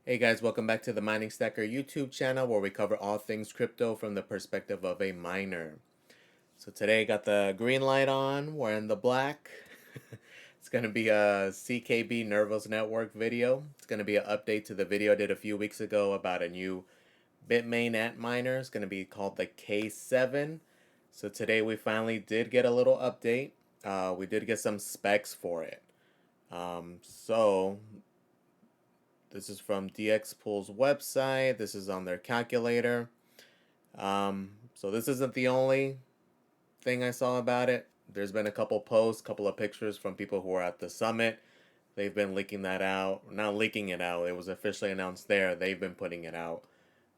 Hey guys, welcome back to the Mining Stacker YouTube channel where we cover all things crypto from the perspective of a miner. So today I got the green light on, we're in the black. It's going to be a CKB Nervos Network video. It's going to be an update to the video I did a few weeks ago about a new Bitmain Antminer. It's going to be called the K7. So today we finally did get a little update. We did get some specs for it. So this is from DXPool's website. This is on their calculator. So this isn't the only thing I saw about it. There's been a couple posts, couple of pictures from people who were at the summit. They've been leaking that out. Not leaking it out. It was officially announced there. They've been putting it out.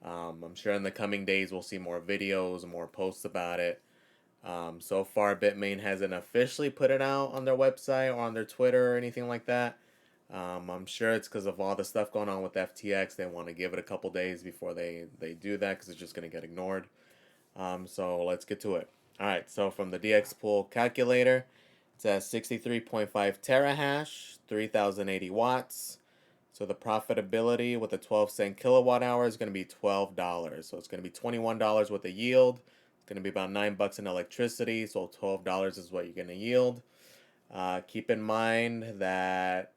I'm sure in the coming days we'll see more videos, more posts about it. So far, Bitmain hasn't officially put it out on their website or on their Twitter or anything like that. I'm sure it's because of all the stuff going on with FTX. They want to give it a couple days before they do that because it's just going to get ignored. So let's get to it. All right, so from the DX pool calculator, it's at 63.5 terahash, 3080 watts. So the profitability with a 12-cent kilowatt hour is going to be $12. So it's going to be $21 with a yield. It's going to be about $9 in electricity. So $12 is what you're going to yield. Keep in mind that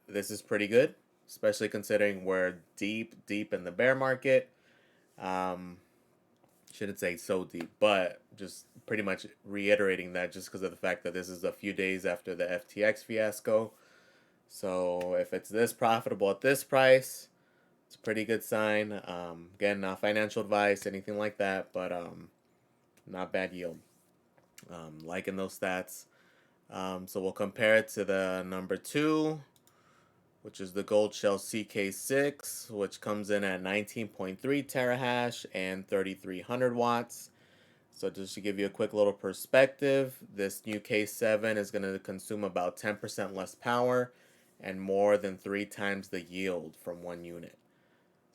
this is pretty good, especially considering we're deep in the bear market. Um, shouldn't say so deep, but just pretty much reiterating that just because of the fact that this is a few days after the FTX fiasco. So if it's this profitable at this price, it's a pretty good sign. Again, not financial advice, anything like that, but not bad yield. Liking those stats. So we'll compare it to the number two, which is the Gold Shell CK6, which comes in at 19.3 terahash and 3300 watts. So just to give you a quick little perspective, this new K7 is going to consume about 10% less power and more than 3 times the yield from one unit.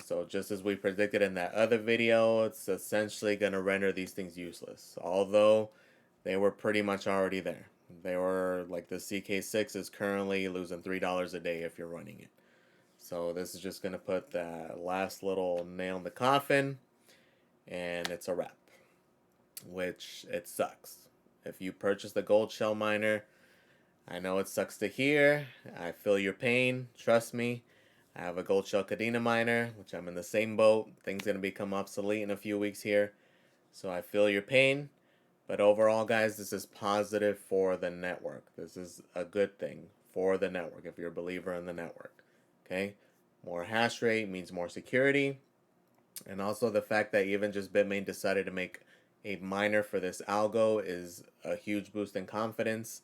So just as we predicted in that other video, it's essentially going to render these things useless, although they were pretty much already there. They were like the CK6 is currently losing $3 a day if you're running it. So this is just going to put that last little nail in the coffin, and it's a wrap, which it sucks. If you purchase the gold shell miner, I know it sucks to hear. I feel your pain. Trust me. I have a gold shell Cadena miner, which I'm in the same boat. Things gonna become obsolete in a few weeks here. So I feel your pain. But overall, guys, this is positive for the network. This is a good thing for the network if you're a believer in the network. Okay? More hash rate means more security. And also the fact that even just Bitmain decided to make a miner for this algo is a huge boost in confidence.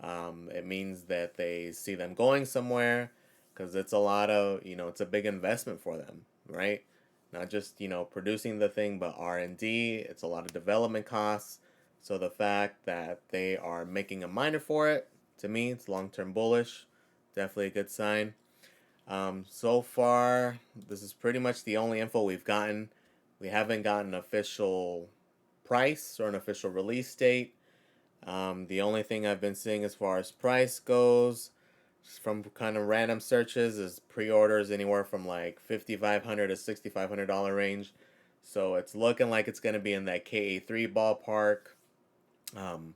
It means that they see them going somewhere because it's a lot of, it's a big investment for them, right? Not just, producing the thing, but R&D. It's a lot of development costs. So the fact that they are making a miner for it, to me, it's long-term bullish. Definitely a good sign. So far, this is pretty much the only info we've gotten. We haven't gotten an official price or an official release date. The only thing I've been seeing as far as price goes, just from kind of random searches, is pre-orders anywhere from like $5,500 to $6,500 range. So it's looking like it's going to be in that KA3 ballpark. Um,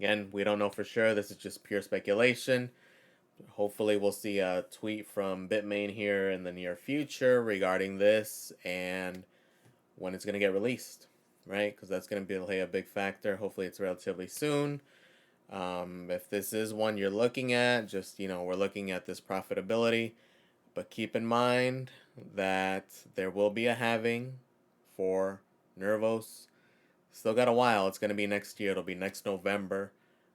Again, we don't know for sure. This is just pure speculation. Hopefully, we'll see a tweet from Bitmain here in the near future regarding this and when it's going to get released, right? Because that's going to be a big factor. Hopefully, it's relatively soon. If this is one you're looking at, just, we're looking at this profitability, but keep in mind that there will be a halving for Nervos. Still got a while. It's going to be next year. It'll be next November.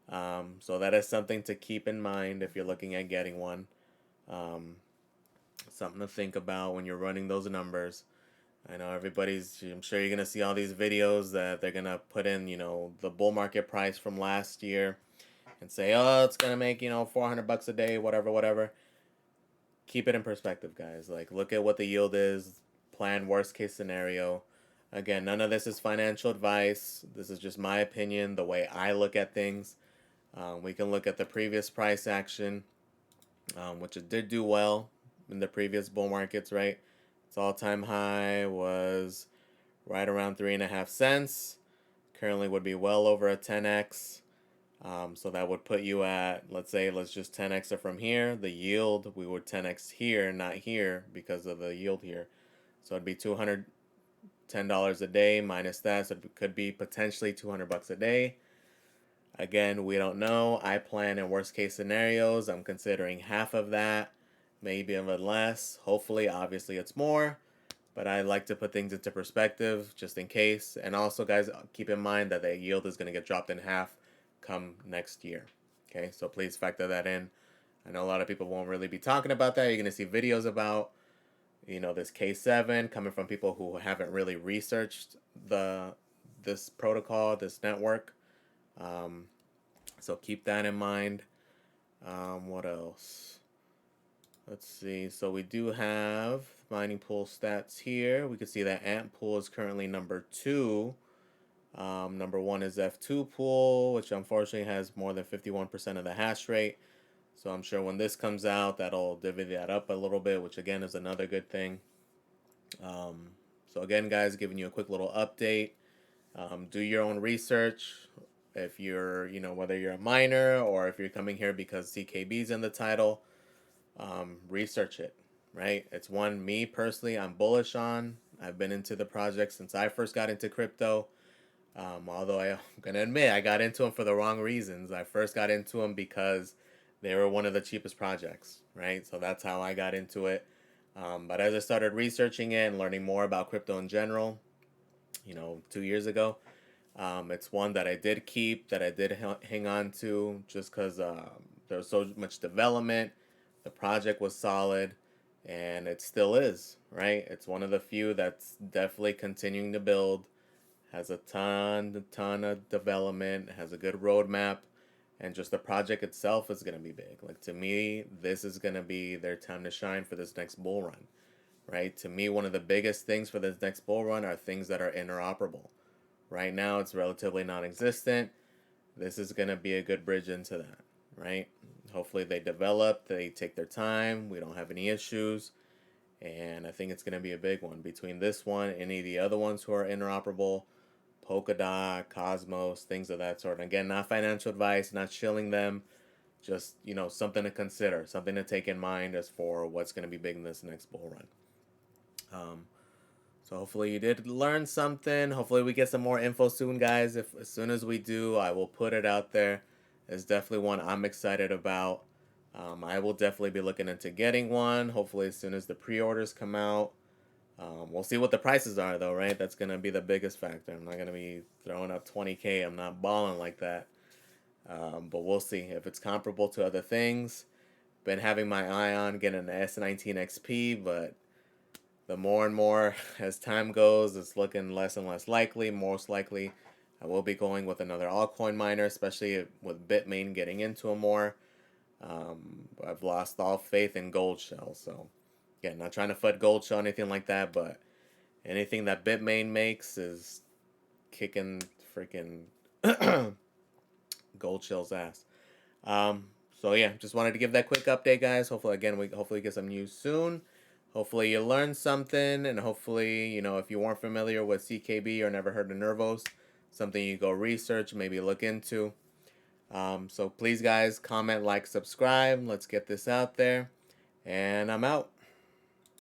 So that is something to keep in mind if you're looking at getting one. Um, Something to think about when you're running those numbers. I know I'm sure you're going to see all these videos that they're going to put in, the bull market price from last year and say, oh, it's going to make, $400 a day, whatever. Keep it in perspective, guys. Like, look at what the yield is, plan worst case scenario. Again, none of this is financial advice. This is just my opinion, the way I look at things. We can look at the previous price action, which it did do well. in the previous bull markets, right? Its all-time high was right around 3.5 cents. Currently would be well over a 10x. So that would put you at, let's just 10x it from here. The yield, we would 10x here, not here, because of the yield here. So it'd be $210 a day minus that. So it could be potentially $200 a day. Again, we don't know. I plan in worst case scenarios. I'm considering half of that, maybe even less. Hopefully, obviously, it's more. But I like to put things into perspective just in case. And also, guys, keep in mind that the yield is going to get dropped in half come next year. Okay, so please factor that in. I know a lot of people won't really be talking about that. You're going to see videos about, this K7 coming from people who haven't really researched this protocol, this network. So keep that in mind. What else? Let's see. So we do have mining pool stats here. We can see that Ant pool is currently number 2. Number 1 is F2 pool, which unfortunately has more than 51% of the hash rate. So I'm sure when this comes out, that'll divvy that up a little bit, which again is another good thing. So again, guys, giving you a quick little update. Do your own research. If you're, whether you're a miner or if you're coming here because CKB is in the title, research it, right? It's one me personally I'm bullish on. I've been into the project since I first got into crypto. Although I'm going to admit I got into them for the wrong reasons. I first got into them because they were one of the cheapest projects, right? So that's how I got into it. But as I started researching it and learning more about crypto in general, 2 years ago, it's one that I did keep, that I did hang on to just because there was so much development. The project was solid, and it still is, right? It's one of the few that's definitely continuing to build, has a ton of development, has a good roadmap, and just the project itself is going to be big. Like, to me, this is going to be their time to shine for this next bull run, right? To me, one of the biggest things for this next bull run are things that are interoperable. Right now, it's relatively non-existent. This is going to be a good bridge into that, right? Hopefully they develop, they take their time, we don't have any issues, and I think it's going to be a big one. Between this one and any of the other ones who are interoperable, Polkadot, Cosmos, things of that sort. And again, not financial advice, not shilling them, just, something to consider, something to take in mind as for what's going to be big in this next bull run. So hopefully you did learn something. Hopefully we get some more info soon, guys. As soon as we do, I will put it out there. It's definitely one I'm excited about. I will definitely be looking into getting one. Hopefully as soon as the pre-orders come out. We'll see what the prices are, though, right? That's going to be the biggest factor. I'm not going to be throwing up 20K. I'm not balling like that. But we'll see if it's comparable to other things. Been having my eye on getting an S19 XP, but the more and more as time goes, it's looking less and less likely. Most likely, I will be going with another altcoin miner, especially with Bitmain getting into it more. I've lost all faith in Gold Shell, so again, not trying to FUD Gold Shell or anything like that, but anything that Bitmain makes is kicking freaking Gold Shell's ass. So yeah, just wanted to give that quick update, guys. Hopefully, again, we hopefully get some news soon. Hopefully you learned something, and hopefully, if you weren't familiar with CKB or never heard of Nervos, something you go research, maybe look into. So please, guys, comment, like, subscribe. Let's get this out there, and I'm out.